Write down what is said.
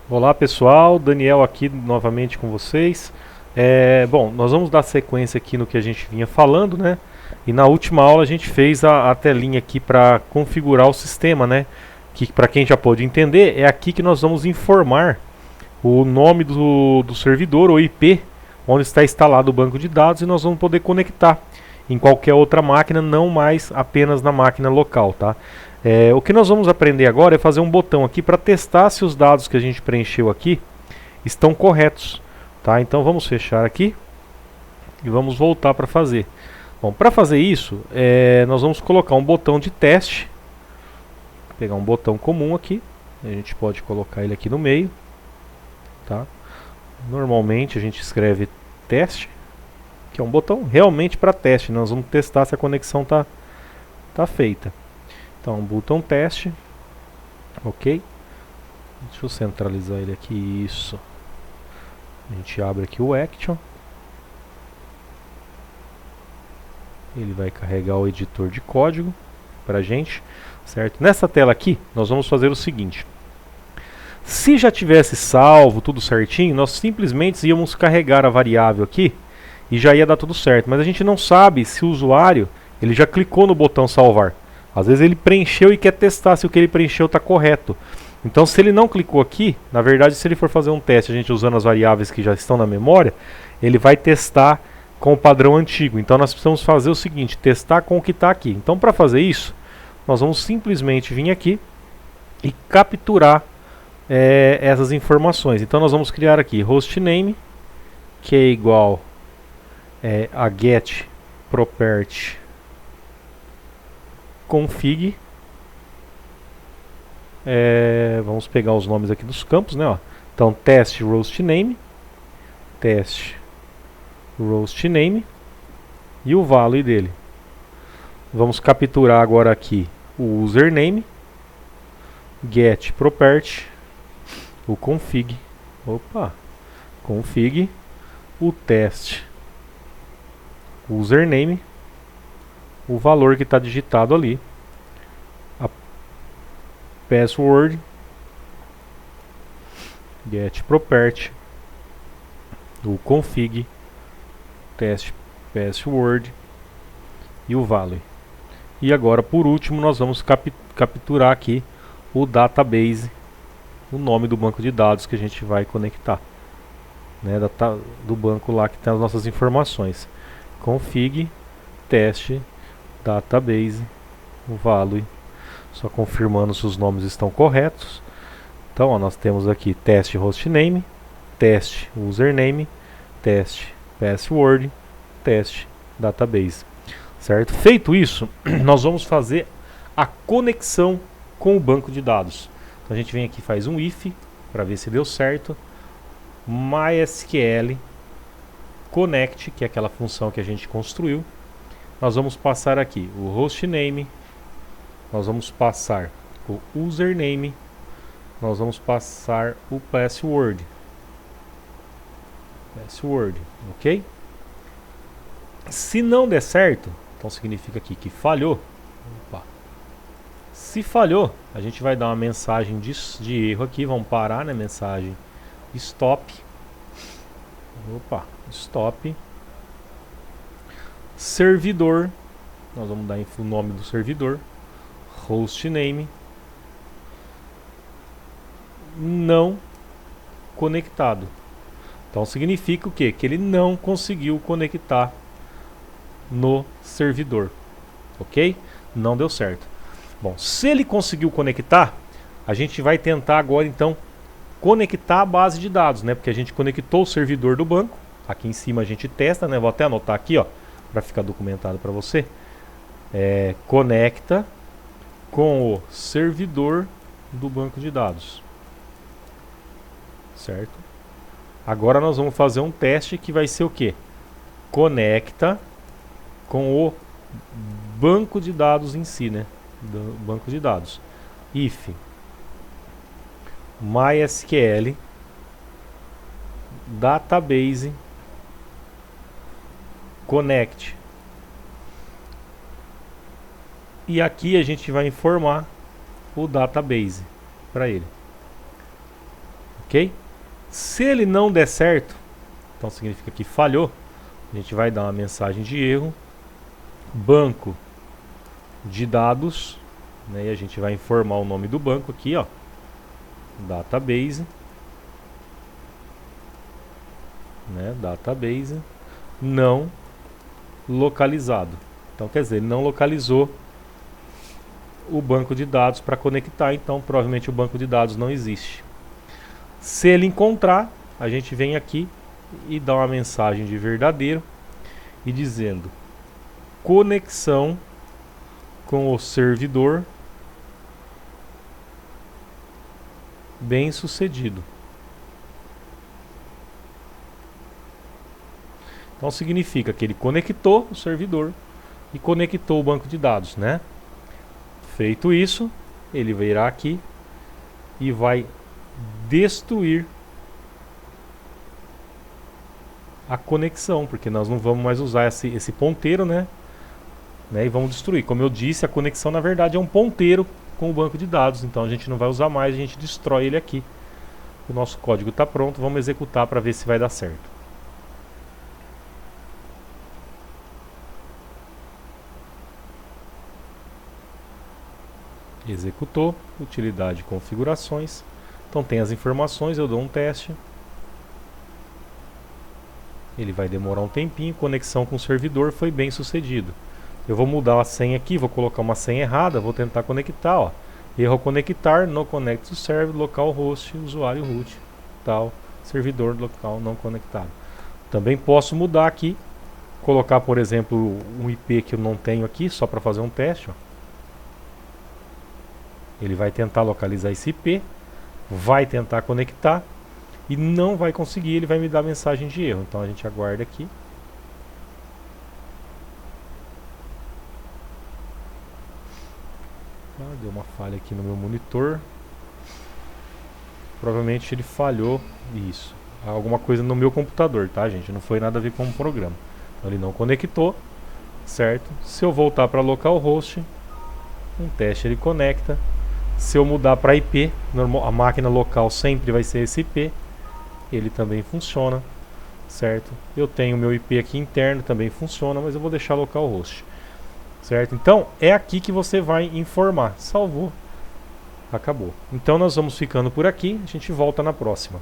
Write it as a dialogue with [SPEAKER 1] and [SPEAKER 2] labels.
[SPEAKER 1] Olá pessoal, Daniel aqui novamente com vocês. Bom, nós vamos dar sequência aqui no que a gente vinha falando, né? E na última aula a gente fez a telinha aqui para configurar o sistema, né? Que para quem já pôde entender, é aqui que nós vamos informar o nome do servidor ou IP onde está instalado o banco de dados e nós vamos poder conectar em qualquer outra máquina, não mais apenas na máquina local, tá? O que nós vamos aprender agora é fazer um botão aqui para testar se os dados que a gente preencheu aqui estão corretos, tá? Então vamos fechar aqui e vamos voltar para fazer. Bom, para fazer isso, nós vamos colocar um botão de teste, pegar um botão comum aqui, a gente pode colocar ele aqui no meio, tá? Normalmente a gente escreve teste, que é um botão realmente para teste, nós vamos testar se a conexão tá feita. Então, botão teste, ok. Deixa eu centralizar ele aqui, isso. A gente abre aqui o Action. Ele vai carregar o editor de código pra gente, certo? Nessa tela aqui, nós vamos fazer o seguinte. Se já tivesse salvo tudo certinho, nós simplesmente íamos carregar a variável aqui e já ia dar tudo certo. Mas a gente não sabe se o usuário ele já clicou no botão salvar. Às vezes ele preencheu e quer testar se o que ele preencheu está correto. Então se ele não clicou aqui, na verdade se ele for fazer um teste, a gente usando as variáveis que já estão na memória, ele vai testar com o padrão antigo. Então nós precisamos fazer o seguinte, testar com o que está aqui. Então para fazer isso, nós vamos simplesmente vir aqui e capturar essas informações. Então nós vamos criar aqui hostname, que é igual a get property config. Vamos pegar os nomes aqui dos campos, né? Ó. Então test roast name e o value dele. Vamos capturar agora aqui o username, get property, o config, config, o test username, o valor que está digitado ali, a password, get property, o config, test password e o value. E agora por último nós vamos capturar aqui o database, o nome do banco de dados que a gente vai conectar, né, do banco lá que tem as nossas informações. Config, teste, database, o value, só confirmando se os nomes estão corretos. Então ó, nós temos aqui teste hostname, teste username, teste password, teste database, certo? Feito isso, nós vamos fazer a conexão com o banco de dados. Então a gente vem aqui e faz um if para ver se deu certo. MySQL connect, que é aquela função que a gente construiu. Nós vamos passar aqui o hostname, nós vamos passar o username, nós vamos passar o password, ok? Se não der certo, então significa aqui que falhou. Se falhou, a gente vai dar uma mensagem de erro aqui, vamos parar, né? Mensagem stop. Stop. Servidor, nós vamos dar o nome do servidor, hostname, não conectado. Então significa o quê? Que ele não conseguiu conectar no servidor, ok? Não deu certo. Bom, se ele conseguiu conectar, a gente vai tentar agora então conectar a base de dados, né? Porque a gente conectou o servidor do banco. Aqui em cima a gente testa, né? Vou até anotar aqui, ó, para ficar documentado para você. Conecta com o servidor do banco de dados, certo? Agora nós vamos fazer um teste que vai ser o quê? Conecta com o banco de dados em si, né? Do banco de dados. If MySQL database connect. E aqui a gente vai informar o database para ele. ok? Se ele não der certo, então significa que falhou, a gente vai dar uma mensagem de erro, banco de dados, né, e a gente vai informar o nome do banco aqui, ó, database, né, database não localizado. Então quer dizer, ele não localizou o banco de dados para conectar, então provavelmente o banco de dados não existe. Se ele encontrar, a gente vem aqui e dá uma mensagem de verdadeiro e dizendo conexão com o servidor bem sucedido. Então significa que ele conectou o servidor e conectou o banco de dados, né? Feito isso, ele virá aqui e vai destruir a conexão, porque nós não vamos mais usar esse ponteiro, né? E vamos destruir. Como eu disse, a conexão na verdade é um ponteiro com o banco de dados, então a gente não vai usar mais, a gente destrói ele aqui. O nosso código está pronto, vamos executar para ver se vai dar certo. Executou, utilidade configurações. Então tem as informações, eu dou um teste. Ele vai demorar um tempinho, conexão com o servidor foi bem sucedido. Eu vou mudar a senha aqui, vou colocar uma senha errada, vou tentar conectar, ó. Erro conectar, no connect to server, localhost, usuário root, tal, servidor local não conectado. Também posso mudar aqui, colocar por exemplo um IP que eu não tenho aqui, só para fazer um teste, ó. Ele vai tentar localizar esse IP, vai tentar conectar e não vai conseguir, ele vai me dar mensagem de erro. Então a gente aguarda aqui. Deu uma falha aqui no meu monitor. Provavelmente ele falhou. Isso. Alguma coisa no meu computador, tá, gente? Não foi nada a ver com o programa. Então ele não conectou, certo? Se eu voltar para localhost, um teste ele conecta. Se eu mudar para IP, a máquina local sempre vai ser esse IP. Ele também funciona, certo? Eu tenho meu IP aqui interno, também funciona, mas eu vou deixar localhost, certo? Então é aqui que você vai informar. Salvou, acabou. Então nós vamos ficando por aqui, a gente volta na próxima.